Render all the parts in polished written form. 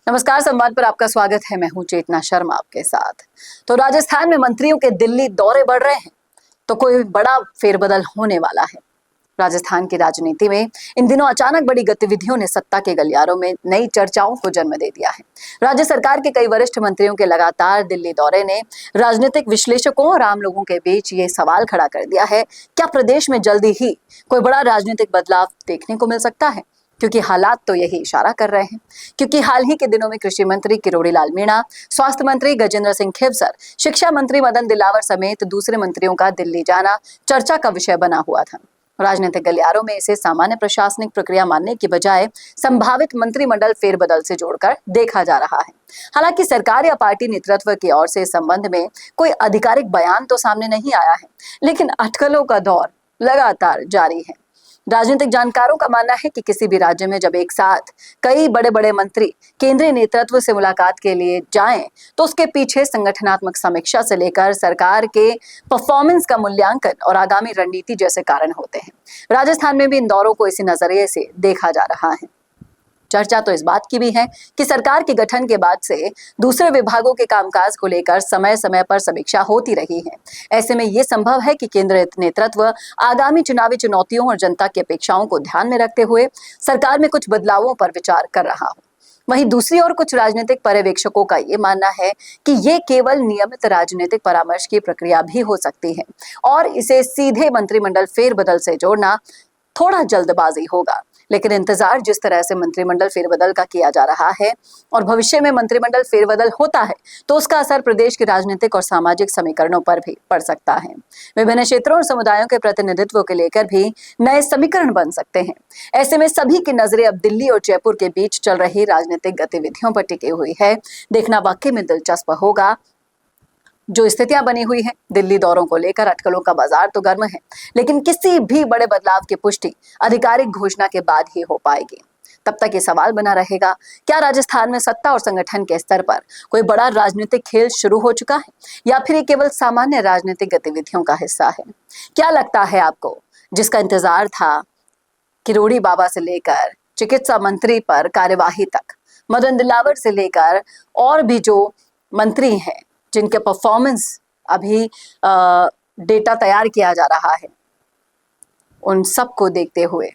नमस्कार, संवाद पर आपका स्वागत है। मैं हूं चेतना शर्मा आपके साथ। तो राजस्थान में मंत्रियों के दिल्ली दौरे बढ़ रहे हैं, तो कोई बड़ा फेरबदल होने वाला है। राजस्थान की राजनीति में इन दिनों अचानक बड़ी गतिविधियों ने सत्ता के गलियारों में नई चर्चाओं को जन्म दे दिया है। राज्य सरकार के कई वरिष्ठ मंत्रियों के लगातार दिल्ली दौरे ने राजनीतिक विश्लेषकों और आम लोगों के बीच ये सवाल खड़ा कर दिया है, क्या प्रदेश में जल्दी ही कोई बड़ा राजनीतिक बदलाव देखने को मिल सकता है? क्योंकि हालात तो यही इशारा कर रहे हैं। क्योंकि हाल ही के दिनों में कृषि मंत्री किरोड़ी लाल मीणा, स्वास्थ्य मंत्री गजेंद्र सिंह खेवसर, शिक्षा मंत्री मदन दिलावर समेत दूसरे मंत्रियों का दिल्ली जाना चर्चा का विषय बना हुआ था। राजनीतिक गलियारों में इसे सामान्य प्रशासनिक प्रक्रिया मानने की बजाय संभावित मंत्रिमंडल फेरबदल से जोड़कर देखा जा रहा है। हालांकि सरकार या पार्टी नेतृत्व की ओर से इस संबंध में कोई आधिकारिक बयान तो सामने नहीं आया है, लेकिन अटकलों का दौर लगातार जारी है। राजनीतिक जानकारों का मानना है कि किसी भी राज्य में जब एक साथ कई बड़े बड़े मंत्री केंद्रीय नेतृत्व से मुलाकात के लिए जाएं, तो उसके पीछे संगठनात्मक समीक्षा से लेकर सरकार के परफॉर्मेंस का मूल्यांकन और आगामी रणनीति जैसे कारण होते हैं। राजस्थान में भी इन दौरों को इसी नजरिए से देखा जा रहा है। चर्चा तो इस बात की भी है कि सरकार के गठन के बाद से दूसरे विभागों के कामकाज को लेकर समय समय पर समीक्षा होती रही है। ऐसे में ये संभव है कि केंद्रीय नेतृत्व आगामी चुनावी चुनौतियों और जनता की अपेक्षाओं को ध्यान में रखते हुए सरकार में कुछ बदलावों पर विचार कर रहा हो। वहीं दूसरी ओर कुछ राजनीतिक पर्यवेक्षकों का ये मानना है कि ये केवल नियमित राजनीतिक परामर्श की प्रक्रिया भी हो सकती है और इसे सीधे मंत्रिमंडल फेरबदल से जोड़ना थोड़ा जल्दबाजी होगा। लेकिन इंतजार जिस तरह से मंत्रिमंडल फेरबदल का किया जा रहा है और भविष्य में मंत्रिमंडल फेरबदल होता है तो उसका असर प्रदेश के राजनीतिक और सामाजिक समीकरणों पर भी पड़ सकता है। विभिन्न क्षेत्रों और समुदायों के प्रतिनिधित्व को लेकर भी नए समीकरण बन सकते हैं। ऐसे में सभी की नजरें अब दिल्ली और जयपुर के बीच चल रही राजनीतिक गतिविधियों पर टिकी हुई है। देखना वाकई में दिलचस्प होगा। जो स्थितियां बनी हुई है दिल्ली दौरों को लेकर अटकलों का बाजार तो गर्म है, लेकिन किसी भी बड़े बदलाव की पुष्टि आधिकारिक घोषणा के बाद ही हो पाएगी। तब तक ये सवाल बना रहेगा, क्या राजस्थान में सत्ता और संगठन के स्तर पर कोई बड़ा राजनीतिक खेल शुरू हो चुका है या फिर ये केवल सामान्य राजनीतिक गतिविधियों का हिस्सा है? क्या लगता है आपको? जिसका इंतजार था किरोड़ी बाबा से लेकर चिकित्सा मंत्री पर कार्यवाही तक, मदन दिलावर से लेकर और भी जो मंत्री हैं जिनके परफॉर्मेंस अभी डेटा तैयार किया जा रहा है, उन सबको देखते हुए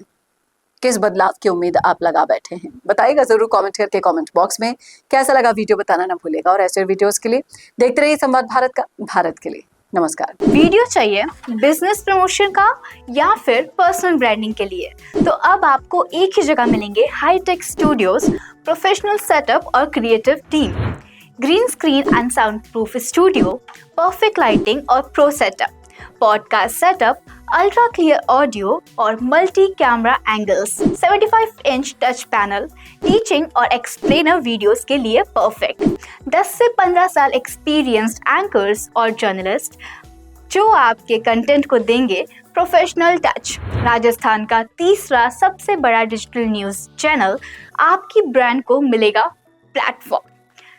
किस बदलाव की उम्मीद आप लगा बैठे हैं? बताइएगा जरूर कमेंट करके कमेंट बॉक्स में। कैसा लगा वीडियो बताना ना भूलेगा और ऐसे वीडियोस के लिए देखते रहिए संवाद भारत का। भारत के लिए नमस्कार। वीडियो चाहिए बिजनेस प्रमोशन का या फिर पर्सनल ब्रांडिंग के लिए, तो अब आपको एक ही जगह मिलेंगे हाईटेक स्टूडियोज, प्रोफेशनल सेटअप और creative team, green screen and soundproof studio, perfect lighting और pro setup, podcast setup, ultra clear audio और multi camera angles, 75 inch touch panel, teaching और एक्सप्लेनर वीडियोस के लिए परफेक्ट, 10 से 15 साल experienced anchors और journalist जो आपके कंटेंट को देंगे प्रोफेशनल टच। राजस्थान का तीसरा सबसे बड़ा डिजिटल न्यूज़ चैनल आपकी ब्रांड को मिलेगा प्लेटफॉर्म,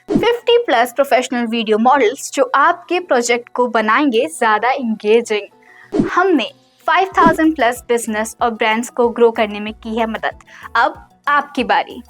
50+ प्रोफेशनल वीडियो मॉडल्स जो आपके प्रोजेक्ट को बनाएंगे ज़्यादा इंगेजिंग। हमने 5000+ बिजनेस और ब्रांड्स को ग्रो करने में की है मदद। अब आपकी बारी।